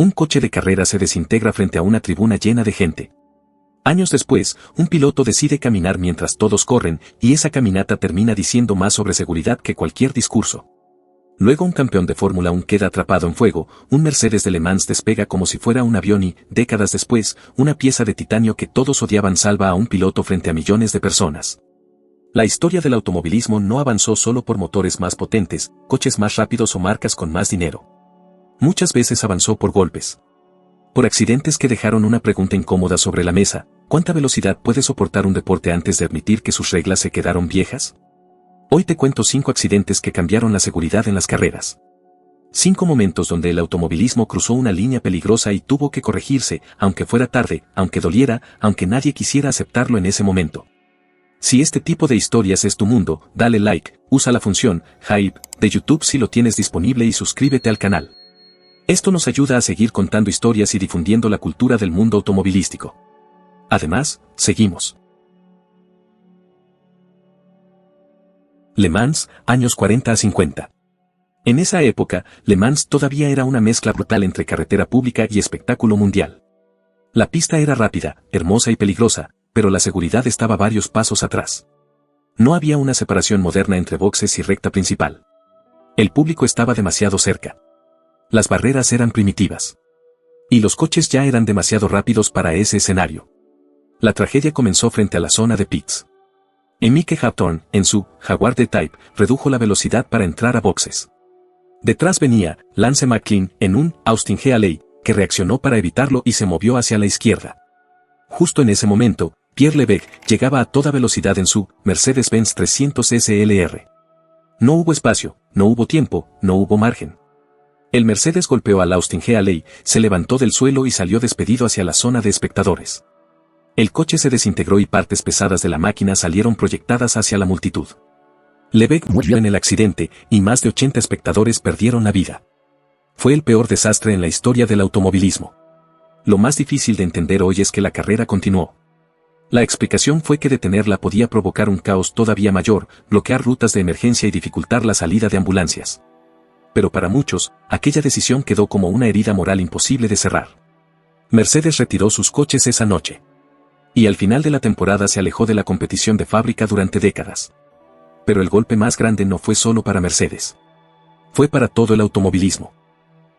Un coche de carrera se desintegra frente a una tribuna llena de gente. Años después, un piloto decide caminar mientras todos corren, y esa caminata termina diciendo más sobre seguridad que cualquier discurso. Luego un campeón de Fórmula 1 queda atrapado en fuego, un Mercedes de Le Mans despega como si fuera un avión y, décadas después, una pieza de titanio que todos odiaban salva a un piloto frente a millones de personas. La historia del automovilismo no avanzó solo por motores más potentes, coches más rápidos o marcas con más dinero. Muchas veces avanzó por golpes. Por accidentes que dejaron una pregunta incómoda sobre la mesa: ¿cuánta velocidad puede soportar un deporte antes de admitir que sus reglas se quedaron viejas? Hoy te cuento 5 accidentes que cambiaron la seguridad en las carreras. 5 momentos donde el automovilismo cruzó una línea peligrosa y tuvo que corregirse, aunque fuera tarde, aunque doliera, aunque nadie quisiera aceptarlo en ese momento. Si este tipo de historias es tu mundo, dale like, usa la función Hype de YouTube si lo tienes disponible y suscríbete al canal. Esto nos ayuda a seguir contando historias y difundiendo la cultura del mundo automovilístico. Además, seguimos. Le Mans, años 40 a 50. En esa época, Le Mans todavía era una mezcla brutal entre carretera pública y espectáculo mundial. La pista era rápida, hermosa y peligrosa, pero la seguridad estaba varios pasos atrás. No había una separación moderna entre boxes y recta principal. El público estaba demasiado cerca. Las barreras eran primitivas. Y los coches ya eran demasiado rápidos para ese escenario. La tragedia comenzó frente a la zona de pits. Mike Hawthorne, en su Jaguar D-Type, redujo la velocidad para entrar a boxes. Detrás venía Lance McQueen en un Austin GLA, que reaccionó para evitarlo y se movió hacia la izquierda. Justo en ese momento, Pierre Levesque llegaba a toda velocidad en su Mercedes-Benz 300 SLR. No hubo espacio, no hubo tiempo, no hubo margen. El Mercedes golpeó al Austin GLA, se levantó del suelo y salió despedido hacia la zona de espectadores. El coche se desintegró y partes pesadas de la máquina salieron proyectadas hacia la multitud. Levesque murió en el accidente y más de 80 espectadores perdieron la vida. Fue el peor desastre en la historia del automovilismo. Lo más difícil de entender hoy es que la carrera continuó. La explicación fue que detenerla podía provocar un caos todavía mayor, bloquear rutas de emergencia y dificultar la salida de ambulancias. Pero para muchos, aquella decisión quedó como una herida moral imposible de cerrar. Mercedes retiró sus coches esa noche. Y al final de la temporada se alejó de la competición de fábrica durante décadas. Pero el golpe más grande no fue solo para Mercedes. Fue para todo el automovilismo.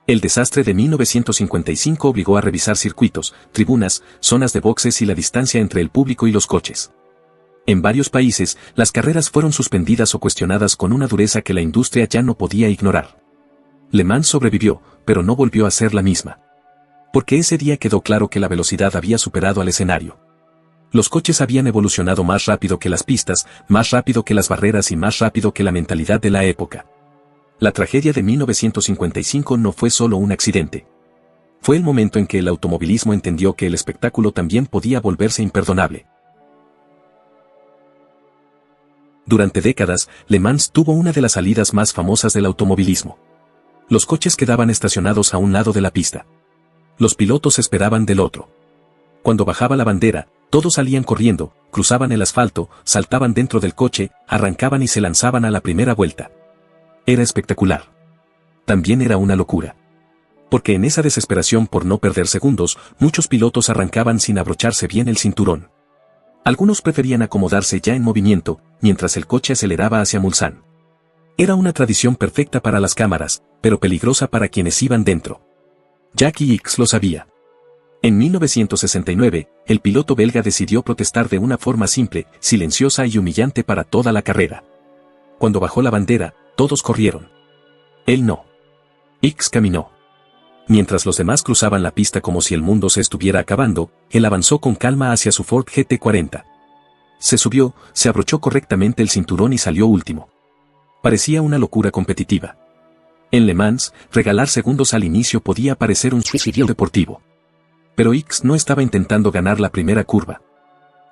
El desastre de 1955 obligó a revisar circuitos, tribunas, zonas de boxes y la distancia entre el público y los coches. En varios países, las carreras fueron suspendidas o cuestionadas con una dureza que la industria ya no podía ignorar. Le Mans sobrevivió, pero no volvió a ser la misma. Porque ese día quedó claro que la velocidad había superado al escenario. Los coches habían evolucionado más rápido que las pistas, más rápido que las barreras y más rápido que la mentalidad de la época. La tragedia de 1955 no fue solo un accidente. Fue el momento en que el automovilismo entendió que el espectáculo también podía volverse imperdonable. Durante décadas, Le Mans tuvo una de las salidas más famosas del automovilismo. Los coches quedaban estacionados a un lado de la pista. Los pilotos esperaban del otro. Cuando bajaba la bandera, todos salían corriendo, cruzaban el asfalto, saltaban dentro del coche, arrancaban y se lanzaban a la primera vuelta. Era espectacular. También era una locura. Porque en esa desesperación por no perder segundos, muchos pilotos arrancaban sin abrocharse bien el cinturón. Algunos preferían acomodarse ya en movimiento, mientras el coche aceleraba hacia Mulsanne. Era una tradición perfecta para las cámaras, pero peligrosa para quienes iban dentro. Jackie Ickx lo sabía. En 1969, el piloto belga decidió protestar de una forma simple, silenciosa y humillante para toda la carrera. Cuando bajó la bandera, todos corrieron. Él no. Ickx caminó. Mientras los demás cruzaban la pista como si el mundo se estuviera acabando, él avanzó con calma hacia su Ford GT40. Se subió, se abrochó correctamente el cinturón y salió último. Parecía una locura competitiva. En Le Mans, regalar segundos al inicio podía parecer un suicidio deportivo. Pero Ickx no estaba intentando ganar la primera curva.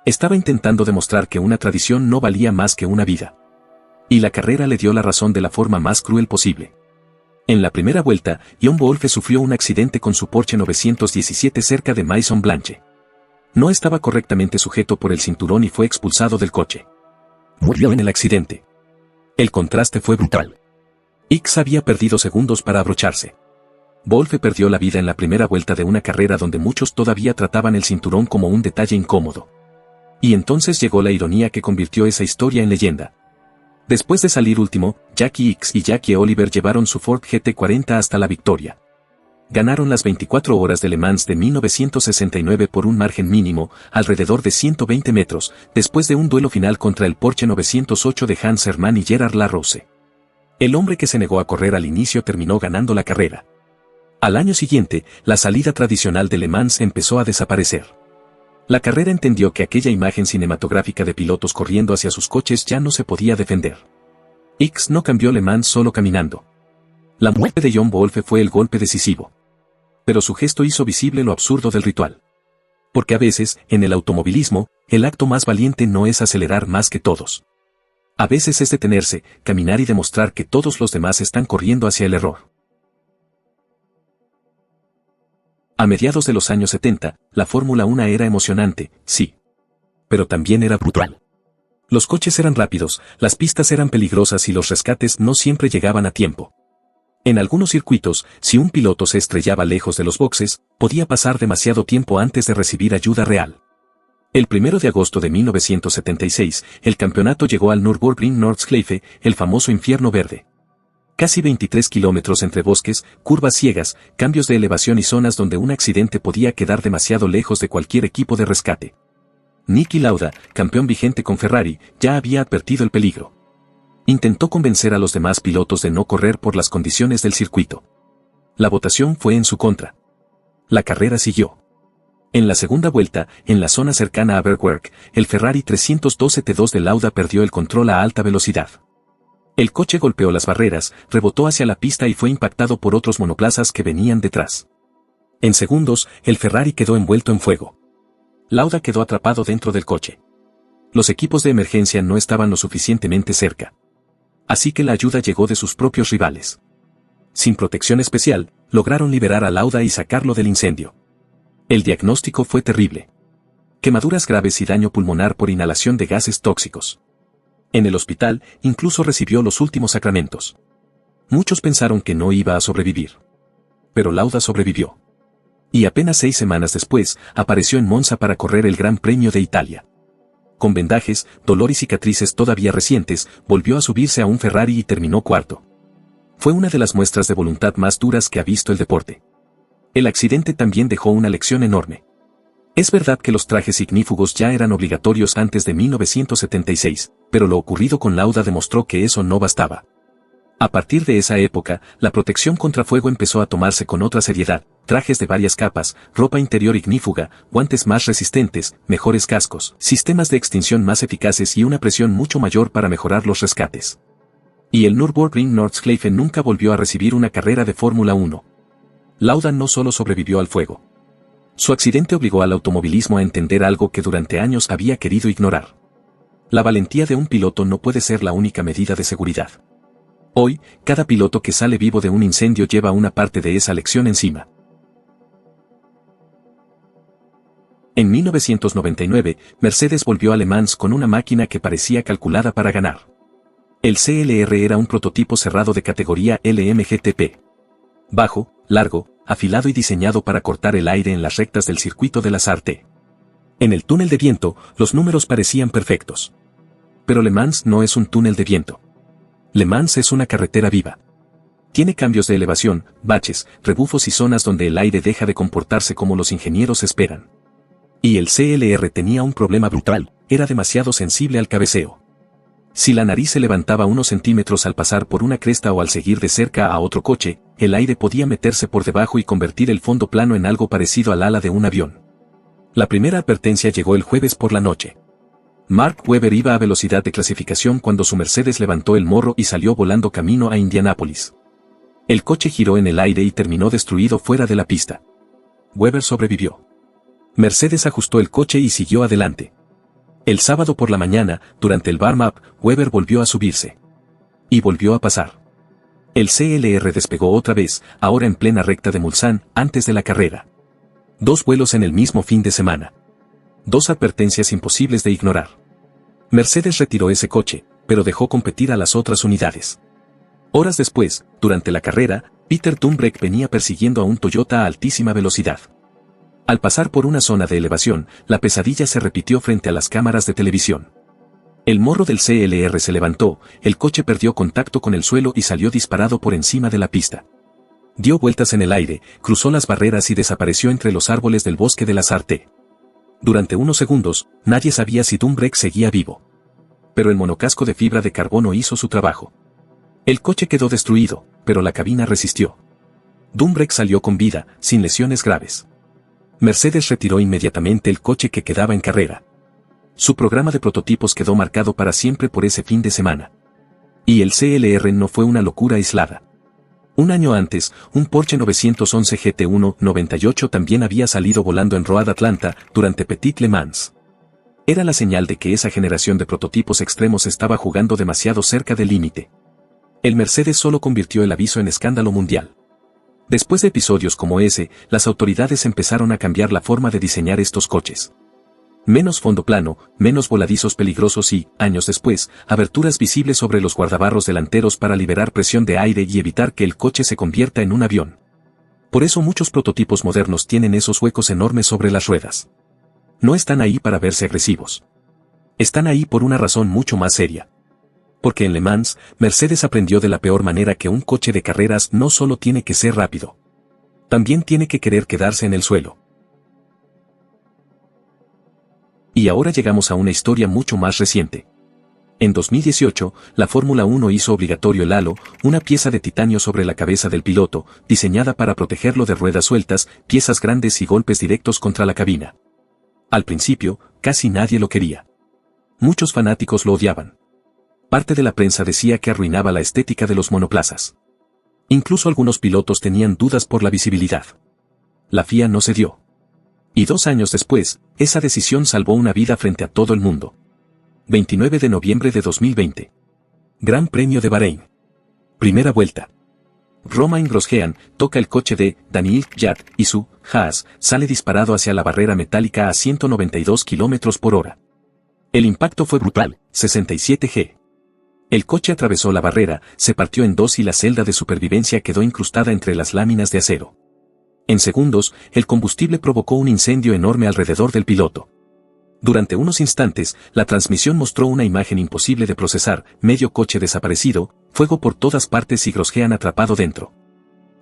Estaba intentando demostrar que una tradición no valía más que una vida. Y la carrera le dio la razón de la forma más cruel posible. En la primera vuelta, Jon Wolfe sufrió un accidente con su Porsche 917 cerca de Maison Blanche. No estaba correctamente sujeto por el cinturón y fue expulsado del coche. Murió en el accidente. El contraste fue brutal. Ickx había perdido segundos para abrocharse. Wolfe perdió la vida en la primera vuelta de una carrera donde muchos todavía trataban el cinturón como un detalle incómodo. Y entonces llegó la ironía que convirtió esa historia en leyenda. Después de salir último, Jackie Ickx y Jackie Oliver llevaron su Ford GT40 hasta la victoria. Ganaron las 24 horas de Le Mans de 1969 por un margen mínimo, alrededor de 120 metros, después de un duelo final contra el Porsche 908 de Hans Hermann y Gerard Larose. El hombre que se negó a correr al inicio terminó ganando la carrera. Al año siguiente, la salida tradicional de Le Mans empezó a desaparecer. La carrera entendió que aquella imagen cinematográfica de pilotos corriendo hacia sus coches ya no se podía defender. Ickx no cambió Le Mans solo caminando. La muerte de John Wolfe fue el golpe decisivo. Pero su gesto hizo visible lo absurdo del ritual. Porque a veces, en el automovilismo, el acto más valiente no es acelerar más que todos. A veces es detenerse, caminar y demostrar que todos los demás están corriendo hacia el error. A mediados de los años 70, la Fórmula 1 era emocionante, sí. Pero también era brutal. Los coches eran rápidos, las pistas eran peligrosas y los rescates no siempre llegaban a tiempo. En algunos circuitos, si un piloto se estrellaba lejos de los boxes, podía pasar demasiado tiempo antes de recibir ayuda real. El 1 de agosto de 1976, el campeonato llegó al Nürburgring Nordschleife, el famoso infierno verde. Casi 23 kilómetros entre bosques, curvas ciegas, cambios de elevación y zonas donde un accidente podía quedar demasiado lejos de cualquier equipo de rescate. Niki Lauda, campeón vigente con Ferrari, ya había advertido el peligro. Intentó convencer a los demás pilotos de no correr por las condiciones del circuito. La votación fue en su contra. La carrera siguió. En la segunda vuelta, en la zona cercana a Bergwerk, el Ferrari 312 T2 de Lauda perdió el control a alta velocidad. El coche golpeó las barreras, rebotó hacia la pista y fue impactado por otros monoplazas que venían detrás. En segundos, el Ferrari quedó envuelto en fuego. Lauda quedó atrapado dentro del coche. Los equipos de emergencia no estaban lo suficientemente cerca. Así que la ayuda llegó de sus propios rivales. Sin protección especial, lograron liberar a Lauda y sacarlo del incendio. El diagnóstico fue terrible. Quemaduras graves y daño pulmonar por inhalación de gases tóxicos. En el hospital, incluso recibió los últimos sacramentos. Muchos pensaron que no iba a sobrevivir. Pero Lauda sobrevivió. Y apenas 6 semanas después, apareció en Monza para correr el Gran Premio de Italia. Con vendajes, dolor y cicatrices todavía recientes, volvió a subirse a un Ferrari y terminó cuarto. Fue una de las muestras de voluntad más duras que ha visto el deporte. El accidente también dejó una lección enorme. Es verdad que los trajes ignífugos ya eran obligatorios antes de 1976, pero lo ocurrido con Lauda demostró que eso no bastaba. A partir de esa época, la protección contra fuego empezó a tomarse con otra seriedad, trajes de varias capas, ropa interior ignífuga, guantes más resistentes, mejores cascos, sistemas de extinción más eficaces y una presión mucho mayor para mejorar los rescates. Y el Nürburgring Nordschleife nunca volvió a recibir una carrera de Fórmula 1. Lauda no solo sobrevivió al fuego. Su accidente obligó al automovilismo a entender algo que durante años había querido ignorar. La valentía de un piloto no puede ser la única medida de seguridad. Hoy, cada piloto que sale vivo de un incendio lleva una parte de esa lección encima. En 1999, Mercedes volvió a Le Mans con una máquina que parecía calculada para ganar. El CLR era un prototipo cerrado de categoría LMGTP. Bajo, largo, afilado y diseñado para cortar el aire en las rectas del circuito de la Sarthe. En el túnel de viento, los números parecían perfectos. Pero Le Mans no es un túnel de viento. Le Mans es una carretera viva. Tiene cambios de elevación, baches, rebufos y zonas donde el aire deja de comportarse como los ingenieros esperan. Y el CLR tenía un problema brutal, era demasiado sensible al cabeceo. Si la nariz se levantaba unos centímetros al pasar por una cresta o al seguir de cerca a otro coche, el aire podía meterse por debajo y convertir el fondo plano en algo parecido al ala de un avión. La primera advertencia llegó el jueves por la noche. Mark Webber iba a velocidad de clasificación cuando su Mercedes levantó el morro y salió volando camino a Indianápolis. El coche giró en el aire y terminó destruido fuera de la pista. Webber sobrevivió. Mercedes ajustó el coche y siguió adelante. El sábado por la mañana, durante el warm-up, Webber volvió a subirse. Y volvió a pasar. El CLR despegó otra vez, ahora en plena recta de Mulsanne, antes de la carrera. 2 vuelos en el mismo fin de semana. 2 advertencias imposibles de ignorar. Mercedes retiró ese coche, pero dejó competir a las otras unidades. Horas después, durante la carrera, Peter Dumbreck venía persiguiendo a un Toyota a altísima velocidad. Al pasar por una zona de elevación, la pesadilla se repitió frente a las cámaras de televisión. El morro del CLR se levantó, el coche perdió contacto con el suelo y salió disparado por encima de la pista. Dio vueltas en el aire, cruzó las barreras y desapareció entre los árboles del bosque de la Sarthe. Durante unos segundos, nadie sabía si Dumbreck seguía vivo. Pero el monocasco de fibra de carbono hizo su trabajo. El coche quedó destruido, pero la cabina resistió. Dumbreck salió con vida, sin lesiones graves. Mercedes retiró inmediatamente el coche que quedaba en carrera. Su programa de prototipos quedó marcado para siempre por ese fin de semana. Y el CLR no fue una locura aislada. Un año antes, un Porsche 911 GT1 98 también había salido volando en Road Atlanta, durante Petit Le Mans. Era la señal de que esa generación de prototipos extremos estaba jugando demasiado cerca del límite. El Mercedes solo convirtió el aviso en escándalo mundial. Después de episodios como ese, las autoridades empezaron a cambiar la forma de diseñar estos coches. Menos fondo plano, menos voladizos peligrosos y, años después, aberturas visibles sobre los guardabarros delanteros para liberar presión de aire y evitar que el coche se convierta en un avión. Por eso muchos prototipos modernos tienen esos huecos enormes sobre las ruedas. No están ahí para verse agresivos. Están ahí por una razón mucho más seria. Porque en Le Mans, Mercedes aprendió de la peor manera que un coche de carreras no solo tiene que ser rápido. También tiene que querer quedarse en el suelo. Y ahora llegamos a una historia mucho más reciente. En 2018, la Fórmula 1 hizo obligatorio el halo, una pieza de titanio sobre la cabeza del piloto, diseñada para protegerlo de ruedas sueltas, piezas grandes y golpes directos contra la cabina. Al principio, casi nadie lo quería. Muchos fanáticos lo odiaban. Parte de la prensa decía que arruinaba la estética de los monoplazas. Incluso algunos pilotos tenían dudas por la visibilidad. La FIA no cedió. Y 2 años después, esa decisión salvó una vida frente a todo el mundo. 29 de noviembre de 2020. Gran Premio de Bahrein. Primera vuelta. Romain Grosjean toca el coche de Daniil Kvyat y su Haas sale disparado hacia la barrera metálica a 192 km por hora. El impacto fue brutal, 67 G. El coche atravesó la barrera, se partió en dos y la celda de supervivencia quedó incrustada entre las láminas de acero. En segundos, el combustible provocó un incendio enorme alrededor del piloto. Durante unos instantes, la transmisión mostró una imagen imposible de procesar, medio coche desaparecido, fuego por todas partes y Grosjean atrapado dentro.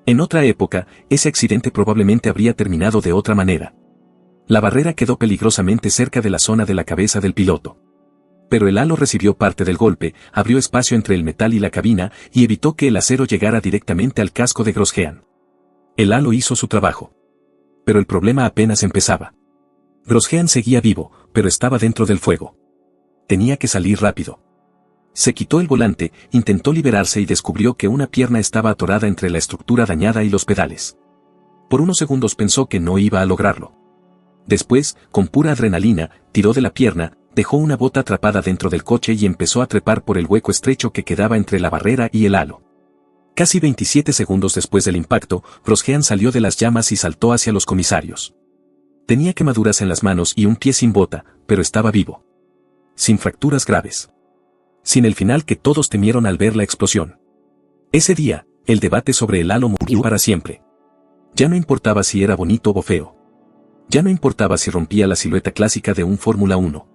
En otra época, ese accidente probablemente habría terminado de otra manera. La barrera quedó peligrosamente cerca de la zona de la cabeza del piloto. Pero el halo recibió parte del golpe, abrió espacio entre el metal y la cabina, y evitó que el acero llegara directamente al casco de Grosjean. El halo hizo su trabajo. Pero el problema apenas empezaba. Grosjean seguía vivo, pero estaba dentro del fuego. Tenía que salir rápido. Se quitó el volante, intentó liberarse y descubrió que una pierna estaba atorada entre la estructura dañada y los pedales. Por unos segundos pensó que no iba a lograrlo. Después, con pura adrenalina, tiró de la pierna, dejó una bota atrapada dentro del coche y empezó a trepar por el hueco estrecho que quedaba entre la barrera y el halo. Casi 27 segundos después del impacto, Grosjean salió de las llamas y saltó hacia los comisarios. Tenía quemaduras en las manos y un pie sin bota, pero estaba vivo. Sin fracturas graves. Sin el final que todos temieron al ver la explosión. Ese día, el debate sobre el halo murió para siempre. Ya no importaba si era bonito o feo. Ya no importaba si rompía la silueta clásica de un Fórmula 1.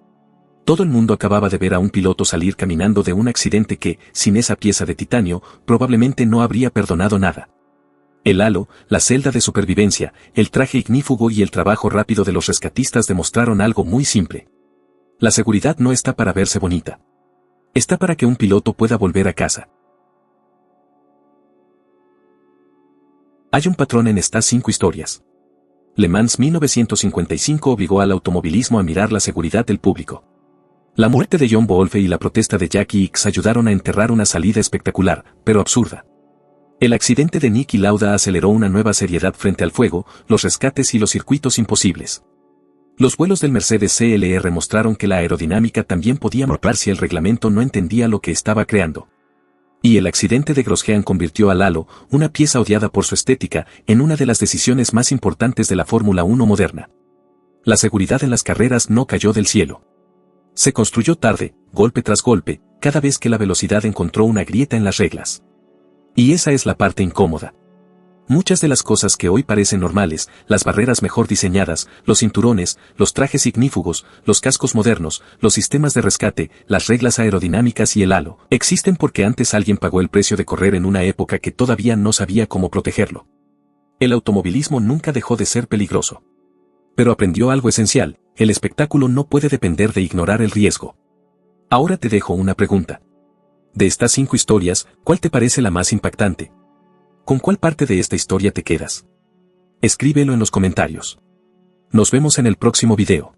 Todo el mundo acababa de ver a un piloto salir caminando de un accidente que, sin esa pieza de titanio, probablemente no habría perdonado nada. El halo, la celda de supervivencia, el traje ignífugo y el trabajo rápido de los rescatistas demostraron algo muy simple. La seguridad no está para verse bonita. Está para que un piloto pueda volver a casa. Hay un patrón en estas 5 historias. Le Mans 1955 obligó al automovilismo a mirar la seguridad del público. La muerte de John Wolfe y la protesta de Jackie Ickx ayudaron a enterrar una salida espectacular, pero absurda. El accidente de Niki Lauda aceleró una nueva seriedad frente al fuego, los rescates y los circuitos imposibles. Los vuelos del Mercedes CLR mostraron que la aerodinámica también podía mejorar si el reglamento no entendía lo que estaba creando. Y el accidente de Grosjean convirtió al halo, una pieza odiada por su estética, en una de las decisiones más importantes de la Fórmula 1 moderna. La seguridad en las carreras no cayó del cielo. Se construyó tarde, golpe tras golpe, cada vez que la velocidad encontró una grieta en las reglas. Y esa es la parte incómoda. Muchas de las cosas que hoy parecen normales, las barreras mejor diseñadas, los cinturones, los trajes ignífugos, los cascos modernos, los sistemas de rescate, las reglas aerodinámicas y el halo, existen porque antes alguien pagó el precio de correr en una época que todavía no sabía cómo protegerlo. El automovilismo nunca dejó de ser peligroso. Pero aprendió algo esencial: el espectáculo no puede depender de ignorar el riesgo. Ahora te dejo una pregunta. De estas 5 historias, ¿cuál te parece la más impactante? ¿Con cuál parte de esta historia te quedas? Escríbelo en los comentarios. Nos vemos en el próximo video.